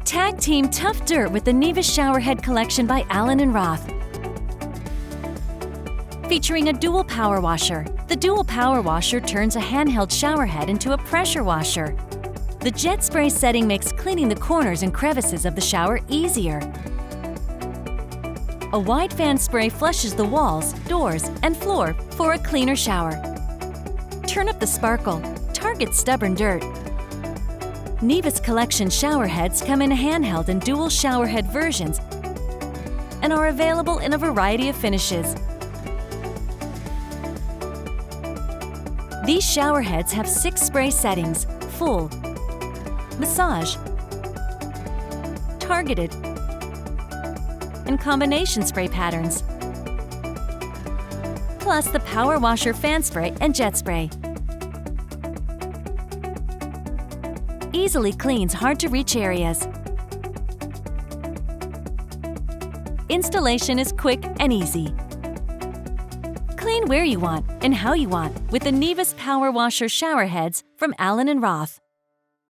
Tag team tough dirt with the Nevis Showerhead collection by Allen Roth. Featuring a dual power washer, the dual power washer turns a handheld showerhead into a pressure washer. The jet spray setting makes cleaning the corners and crevices of the shower easier. A wide fan spray flushes the walls, doors, and floor for a cleaner shower. Turn up the sparkle, target stubborn dirt. Nevis collection showerheads come in handheld and dual showerhead versions and are available in a variety of finishes. These showerheads have 6 spray settings: full, massage, targeted, and combination spray patterns, plus the power washer fan spray and jet spray. Easily cleans hard-to-reach areas. Installation is quick and easy. Clean where you want and how you want with the Nevis Power Washer showerheads from Allen Roth.